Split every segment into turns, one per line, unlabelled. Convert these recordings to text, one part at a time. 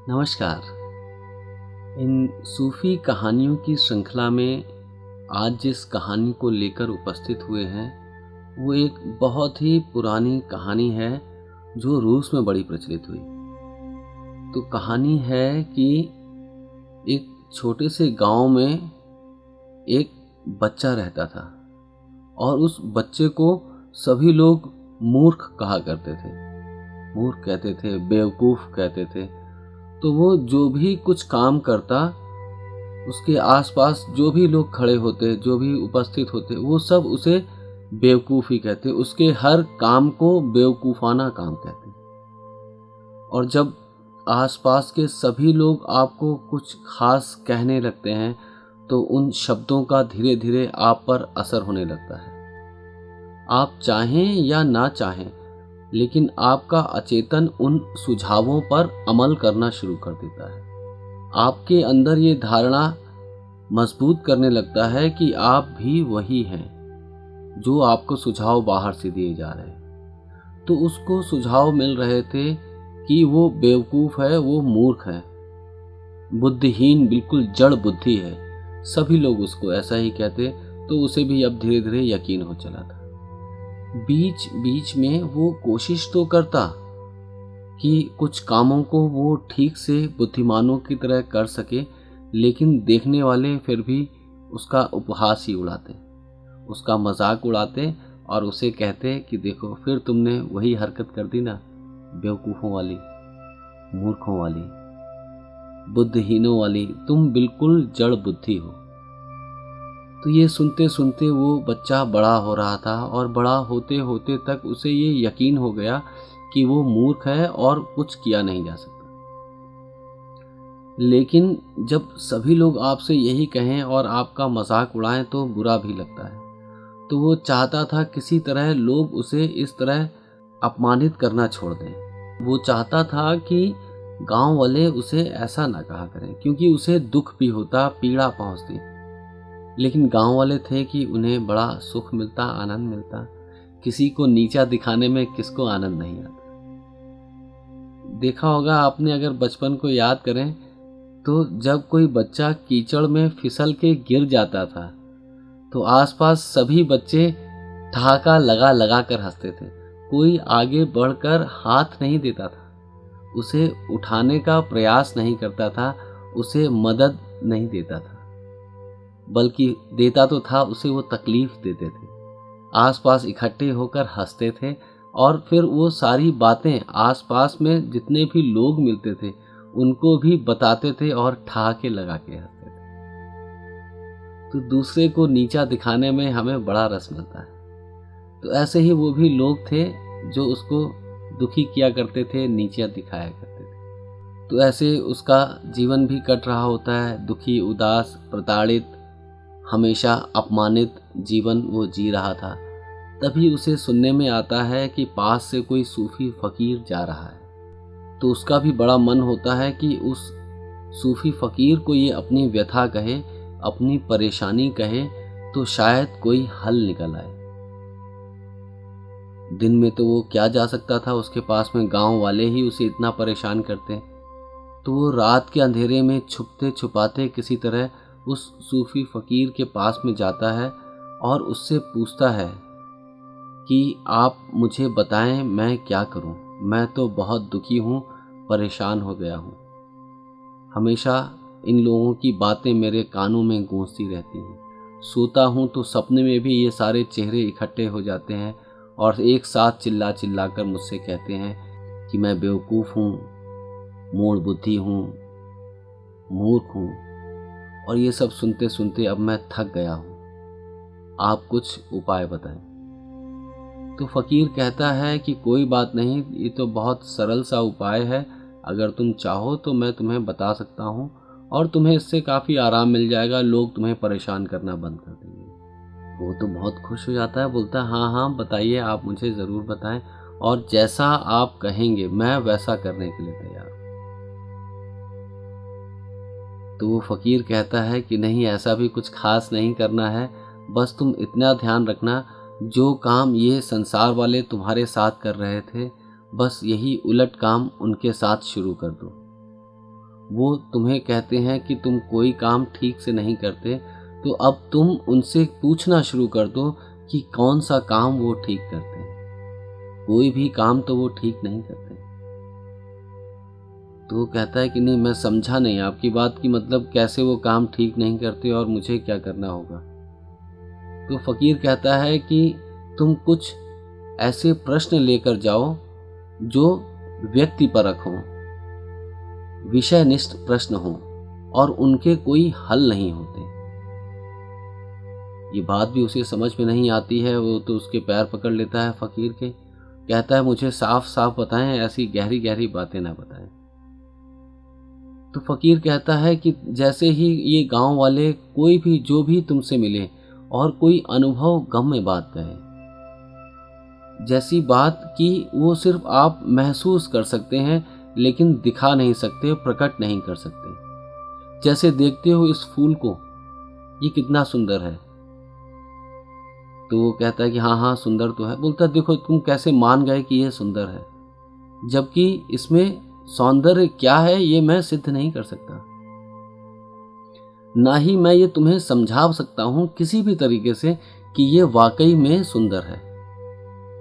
नमस्कार। इन सूफ़ी कहानियों की श्रृंखला में आज जिस कहानी को लेकर उपस्थित हुए हैं, वो एक बहुत ही पुरानी कहानी है जो रूस में बड़ी प्रचलित हुई। तो कहानी है कि एक छोटे से गांव में एक बच्चा रहता था और उस बच्चे को सभी लोग मूर्ख कहा करते थे। मूर्ख कहते थे, बेवकूफ़ कहते थे। तो वो जो भी कुछ काम करता, उसके आसपास जो भी लोग खड़े होते, जो भी उपस्थित होते, वो सब उसे बेवकूफ़ ही कहते। उसके हर काम को बेवकूफ़ाना काम कहते। और जब आसपास के सभी लोग आपको कुछ खास कहने लगते हैं, तो उन शब्दों का धीरे धीरे आप पर असर होने लगता है। आप चाहें या ना चाहें, लेकिन आपका अचेतन उन सुझावों पर अमल करना शुरू कर देता है। आपके अंदर ये धारणा मजबूत करने लगता है कि आप भी वही हैं जो आपको सुझाव बाहर से दिए जा रहे हैं। तो उसको सुझाव मिल रहे थे कि वो बेवकूफ़ है, वो मूर्ख है, बुद्धिहीन, बिल्कुल जड़ बुद्धि है। सभी लोग उसको ऐसा ही कहते। तो उसे भी अब धीरे धीरे यकीन हो चला था। बीच बीच में वो कोशिश तो करता कि कुछ कामों को वो ठीक से बुद्धिमानों की तरह कर सके, लेकिन देखने वाले फिर भी उसका उपहास ही उड़ाते, उसका मजाक उड़ाते और उसे कहते कि देखो फिर तुमने वही हरकत कर दी ना, बेवकूफ़ों वाली, मूर्खों वाली, बुद्धिहीनों वाली, तुम बिल्कुल जड़ बुद्धि हो। तो ये सुनते सुनते वो बच्चा बड़ा हो रहा था और बड़ा होते होते तक उसे ये यकीन हो गया कि वो मूर्ख है और कुछ किया नहीं जा सकता। लेकिन जब सभी लोग आपसे यही कहें और आपका मजाक उड़ाएं तो बुरा भी लगता है। तो वो चाहता था किसी तरह लोग उसे इस तरह अपमानित करना छोड़ दें। वो चाहता था कि गांव वाले उसे ऐसा ना कहा करें, क्योंकि उसे दुख भी होता, पीड़ा पहुंचती। लेकिन गांव वाले थे कि उन्हें बड़ा सुख मिलता, आनंद मिलता। किसी को नीचा दिखाने में किसको आनंद नहीं आता। देखा होगा आपने, अगर बचपन को याद करें तो जब कोई बच्चा कीचड़ में फिसल के गिर जाता था, तो आसपास सभी बच्चे ठहाका लगा लगा कर हंसते थे। कोई आगे बढ़कर हाथ नहीं देता था, उसे उठाने का प्रयास नहीं करता था, उसे मदद नहीं देता था, बल्कि देता तो था, उसे वो तकलीफ देते थे। आसपास इकट्ठे होकर हंसते थे और फिर वो सारी बातें आसपास में जितने भी लोग मिलते थे उनको भी बताते थे और ठहाके लगा के हंसते थे। तो दूसरे को नीचा दिखाने में हमें बड़ा रस मिलता है। तो ऐसे ही वो भी लोग थे जो उसको दुखी किया करते थे, नीचा दिखाया करते थे। तो ऐसे उसका जीवन भी कट रहा होता है, दुखी, उदास, प्रताड़ित, हमेशा अपमानित जीवन वो जी रहा था। तभी उसे सुनने में आता है कि पास से कोई सूफी फकीर जा रहा है। तो उसका भी बड़ा मन होता है कि उस सूफी फकीर को ये अपनी व्यथा कहे, अपनी परेशानी कहे, तो शायद कोई हल निकल आए। दिन में तो वो क्या जा सकता था, उसके पास में गांव वाले ही उसे इतना परेशान करते। तो वो रात के अंधेरे में छुपते छुपाते किसी तरह उस सूफी फकीर के पास में जाता है और उससे पूछता है कि आप मुझे बताएं मैं क्या करूं, मैं तो बहुत दुखी हूं, परेशान हो गया हूं। हमेशा इन लोगों की बातें मेरे कानों में गूंजती रहती हैं। सोता हूं तो सपने में भी ये सारे चेहरे इकट्ठे हो जाते हैं और एक साथ चिल्ला चिल्ला कर मुझसे कहते हैं कि मैं बेवकूफ़ हूँ, मूढ़ बुद्धि हूँ, मूर्ख हूँ। और ये सब सुनते सुनते अब मैं थक गया हूँ, आप कुछ उपाय बताएं। तो फ़कीर कहता है कि कोई बात नहीं, ये तो बहुत सरल सा उपाय है। अगर तुम चाहो तो मैं तुम्हें बता सकता हूँ और तुम्हें इससे काफ़ी आराम मिल जाएगा, लोग तुम्हें परेशान करना बंद कर देंगे। वो तो बहुत खुश हो जाता है, बोलता है हाँ हाँ बताइए, आप मुझे ज़रूर बताएं और जैसा आप कहेंगे मैं वैसा करने के लिए तैयार हूँ। तो वो फ़कीर कहता है कि नहीं, ऐसा भी कुछ खास नहीं करना है, बस तुम इतना ध्यान रखना, जो काम ये संसार वाले तुम्हारे साथ कर रहे थे, बस यही उलट काम उनके साथ शुरू कर दो। वो तुम्हें कहते हैं कि तुम कोई काम ठीक से नहीं करते, तो अब तुम उनसे पूछना शुरू कर दो कि कौन सा काम वो ठीक करते हैं। कोई भी काम तो वो ठीक नहीं करते। तो वो कहता है कि नहीं, मैं समझा नहीं आपकी बात की, मतलब कैसे वो काम ठीक नहीं करते और मुझे क्या करना होगा। तो फकीर कहता है कि तुम कुछ ऐसे प्रश्न लेकर जाओ जो व्यक्तिपरक हों, विषयनिष्ठ प्रश्न हों और उनके कोई हल नहीं होते। ये बात भी उसे समझ में नहीं आती है। वो तो उसके पैर पकड़ लेता है फकीर के, कहता है मुझे साफ साफ बताएं, ऐसी गहरी गहरी बातें ना बताएं। तो फकीर कहता है कि जैसे ही ये गांव वाले कोई भी जो भी तुमसे मिले और कोई अनुभव गम में बात कहे, जैसी बात कि वो सिर्फ आप महसूस कर सकते हैं लेकिन दिखा नहीं सकते, प्रकट नहीं कर सकते। जैसे देखते हो इस फूल को, ये कितना सुंदर है। तो वो कहता है कि हाँ हाँ सुंदर तो है। बोलता है देखो तुम कैसे मान गए कि ये सुंदर है, जबकि इसमें सौंदर्य क्या है ये मैं सिद्ध नहीं कर सकता, ना ही मैं ये तुम्हें समझा सकता हूं किसी भी तरीके से कि ये वाकई में सुंदर है।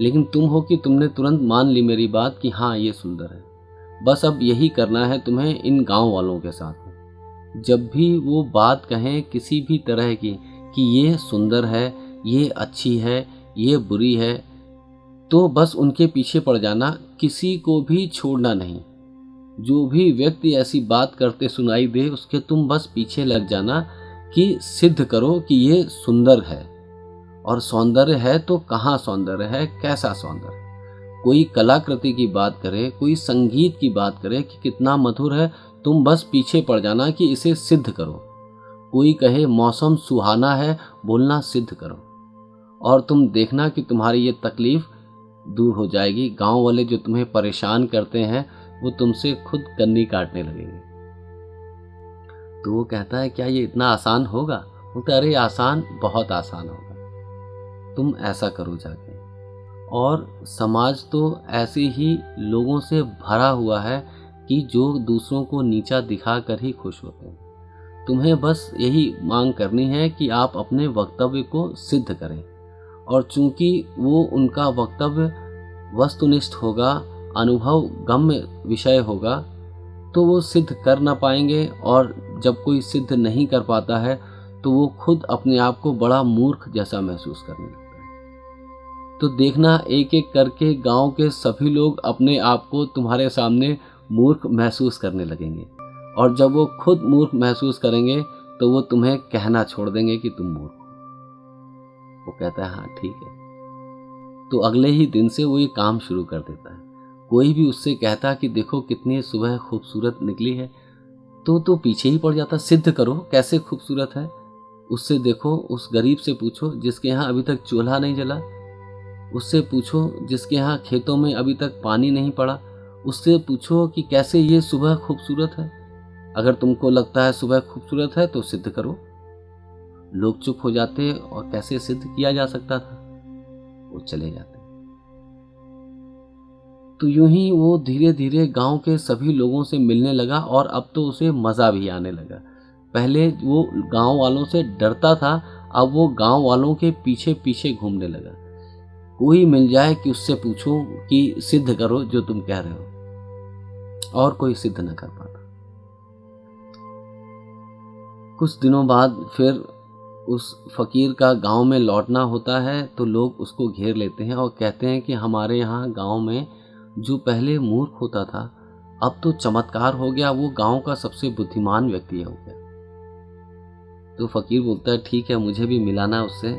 लेकिन तुम हो कि तुमने तुरंत मान ली मेरी बात कि हाँ ये सुंदर है। बस अब यही करना है तुम्हें इन गांव वालों के साथ। जब भी वो बात कहें किसी भी तरह की कि ये सुंदर है, ये अच्छी है, ये बुरी है, तो बस उनके पीछे पड़ जाना, किसी को भी छोड़ना नहीं। जो भी व्यक्ति ऐसी बात करते सुनाई दे उसके तुम बस पीछे लग जाना कि सिद्ध करो कि ये सुंदर है। और सौंदर्य है तो कहाँ सौंदर्य है, कैसा सौंदर्य। कोई कलाकृति की बात करे, कोई संगीत की बात करे कि कितना मधुर है, तुम बस पीछे पड़ जाना कि इसे सिद्ध करो। कोई कहे मौसम सुहाना है, बोलना सिद्ध करो और तुम देखना कि तुम्हारी ये तकलीफ दूर हो जाएगी। गांव वाले जो तुम्हें परेशान करते हैं वो तुमसे खुद कन्नी काटने लगेंगे। तो वो कहता है क्या ये इतना आसान होगा? बोलते अरे आसान, बहुत आसान होगा, तुम ऐसा करो जाके। और समाज तो ऐसे ही लोगों से भरा हुआ है कि जो दूसरों को नीचा दिखा कर ही खुश होते हैं। तुम्हें बस यही मांग करनी है कि आप अपने वक्तव्य को सिद्ध करें, और चूंकि वो उनका वक्तव्य वस्तुनिष्ठ होगा, अनुभव गम्य विषय होगा, तो वो सिद्ध कर ना पाएंगे। और जब कोई सिद्ध नहीं कर पाता है तो वो खुद अपने आप को बड़ा मूर्ख जैसा महसूस करने लगता है। तो देखना एक एक करके गांव के सभी लोग अपने आप को तुम्हारे सामने मूर्ख महसूस करने लगेंगे, और जब वो खुद मूर्ख महसूस करेंगे तो वो तुम्हें कहना छोड़ देंगे कि तुम मूर्ख हो। वो कहता है हाँ ठीक है। तो अगले ही दिन से वो ये काम शुरू कर देता है। कोई भी उससे कहता कि देखो कितनी सुबह खूबसूरत निकली है, तो पीछे ही पड़ जाता, सिद्ध करो कैसे खूबसूरत है। उससे देखो, उस गरीब से पूछो जिसके यहाँ अभी तक चूल्हा नहीं जला, उससे पूछो जिसके यहाँ खेतों में अभी तक पानी नहीं पड़ा, उससे पूछो कि कैसे ये सुबह खूबसूरत है। अगर तुमको लगता है सुबह खूबसूरत है तो सिद्ध करो। लोग चुप हो जाते और कैसे सिद्ध किया जा सकता था, वो चले जाते। तो यूं ही वो धीरे धीरे गांव के सभी लोगों से मिलने लगा, और अब तो उसे मज़ा भी आने लगा। पहले वो गांव वालों से डरता था, अब वो गांव वालों के पीछे पीछे घूमने लगा। कोई मिल जाए कि उससे पूछो कि सिद्ध करो जो तुम कह रहे हो, और कोई सिद्ध न कर पाता। कुछ दिनों बाद फिर उस फकीर का गांव में लौटना होता है, तो लोग उसको घेर लेते हैं और कहते हैं कि हमारे यहाँ गांव में जो पहले मूर्ख होता था अब तो चमत्कार हो गया, वो गांव का सबसे बुद्धिमान व्यक्ति हो गया। तो फकीर बोलता है ठीक है, मुझे भी मिलाना उससे।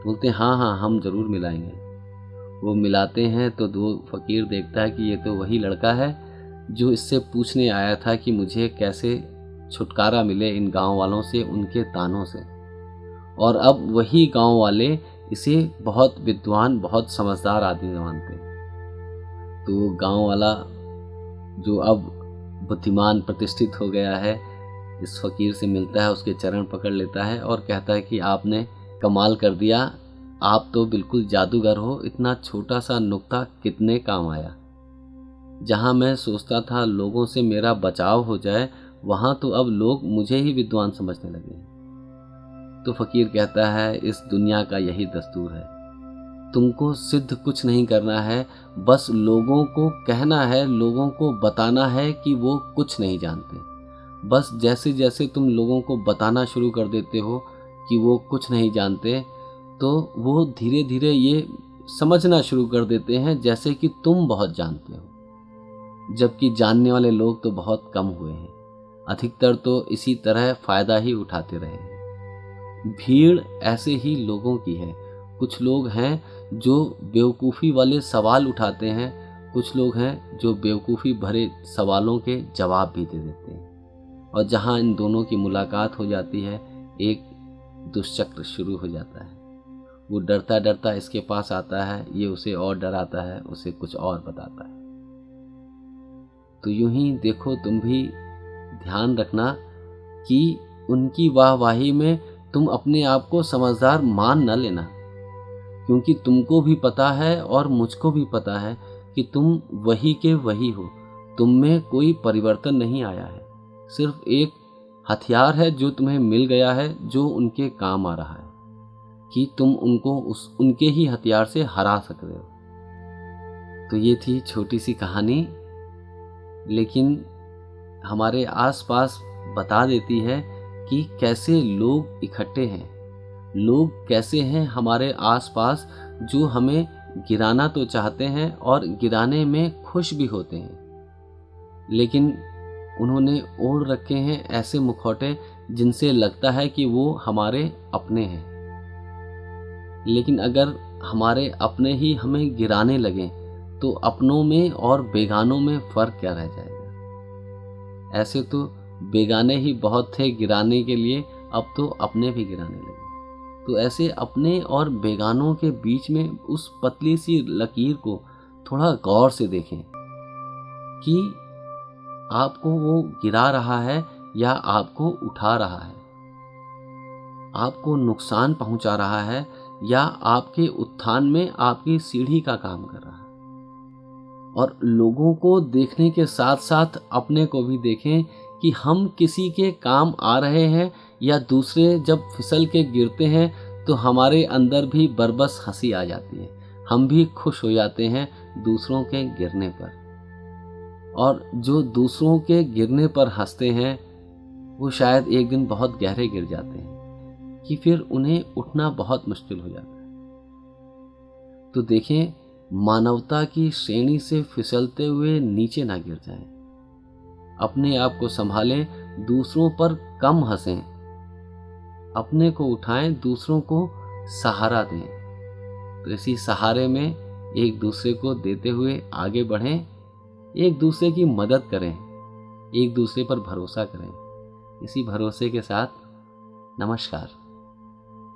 बोलते हैं हाँ हाँ हम जरूर मिलाएंगे। वो मिलाते हैं तो दो फकीर देखता है कि ये तो वही लड़का है जो इससे पूछने आया था कि मुझे कैसे छुटकारा मिले इन गांव वालों से, उनके तानों से। और अब वही गांव वाले इसे बहुत विद्वान, बहुत समझदार आदमी मानते हैं। तो गांव वाला जो अब बुद्धिमान प्रतिष्ठित हो गया है, इस फकीर से मिलता है, उसके चरण पकड़ लेता है और कहता है कि आपने कमाल कर दिया, आप तो बिल्कुल जादूगर हो, इतना छोटा सा नुक्ता कितने काम आया। जहाँ मैं सोचता था लोगों से मेरा बचाव हो जाए, वहाँ तो अब लोग मुझे ही विद्वान समझने लगे हैं। तो फ़कीर कहता है, इस दुनिया का यही दस्तूर है। तुमको सिद्ध कुछ नहीं करना है, बस लोगों को कहना है, लोगों को बताना है कि वो कुछ नहीं जानते। बस जैसे जैसे तुम लोगों को बताना शुरू कर देते हो कि वो कुछ नहीं जानते, तो वो धीरे धीरे ये समझना शुरू कर देते हैं जैसे कि तुम बहुत जानते हो, जबकि जानने वाले लोग तो बहुत कम हुए हैं। अधिकतर तो इसी तरह फ़ायदा ही उठाते रहे हैं। भीड़ ऐसे ही लोगों की है। कुछ लोग हैं जो बेवकूफ़ी वाले सवाल उठाते हैं, कुछ लोग हैं जो बेवकूफ़ी भरे सवालों के जवाब भी दे देते हैं। और जहाँ इन दोनों की मुलाकात हो जाती है, एक दुष्चक्र शुरू हो जाता है। वो डरता डरता इसके पास आता है, ये उसे और डराता है, उसे कुछ और बताता है। तो यूं ही देखो, तुम भी ध्यान रखना कि उनकी वाहवाही में तुम अपने आप को समझदार मान न लेना, क्योंकि तुमको भी पता है और मुझको भी पता है कि तुम वही के वही हो। तुम में कोई परिवर्तन नहीं आया है, सिर्फ एक हथियार है जो तुम्हें मिल गया है, जो उनके काम आ रहा है कि तुम उनको उनके ही हथियार से हरा सकते हो। तो ये थी छोटी सी कहानी, लेकिन हमारे आसपास बता देती है कि कैसे लोग इकट्ठे हैं, लोग कैसे हैं हमारे आसपास जो हमें गिराना तो चाहते हैं और गिराने में खुश भी होते हैं, लेकिन उन्होंने ओढ़ रखे हैं ऐसे मुखौटे जिनसे लगता है कि वो हमारे अपने हैं। लेकिन अगर हमारे अपने ही हमें गिराने लगें तो अपनों में और बेगानों में फ़र्क क्या रह जाएगा। ऐसे तो बेगाने ही बहुत थे गिराने के लिए, अब तो अपने भी गिराने लगे। तो ऐसे अपने और बेगानों के बीच में उस पतली सी लकीर को थोड़ा गौर से देखें कि आपको वो गिरा रहा है या आपको उठा रहा है, आपको नुकसान पहुंचा रहा है या आपके उत्थान में आपकी सीढ़ी का काम कर रहा है। और लोगों को देखने के साथ साथ अपने को भी देखें कि हम किसी के काम आ रहे हैं, या दूसरे जब फिसल के गिरते हैं तो हमारे अंदर भी बरबस हंसी आ जाती है, हम भी खुश हो जाते हैं दूसरों के गिरने पर। और जो दूसरों के गिरने पर हंसते हैं वो शायद एक दिन बहुत गहरे गिर जाते हैं कि फिर उन्हें उठना बहुत मुश्किल हो जाता है। तो देखें, मानवता की श्रेणी से फिसलते हुए नीचे ना गिर जाएं, अपने आप को संभालें, दूसरों पर कम हंसें, अपने को उठाएं, दूसरों को सहारा दें। तो इसी सहारे में एक दूसरे को देते हुए आगे बढ़ें, एक दूसरे की मदद करें, एक दूसरे पर भरोसा करें। इसी भरोसे के साथ नमस्कार।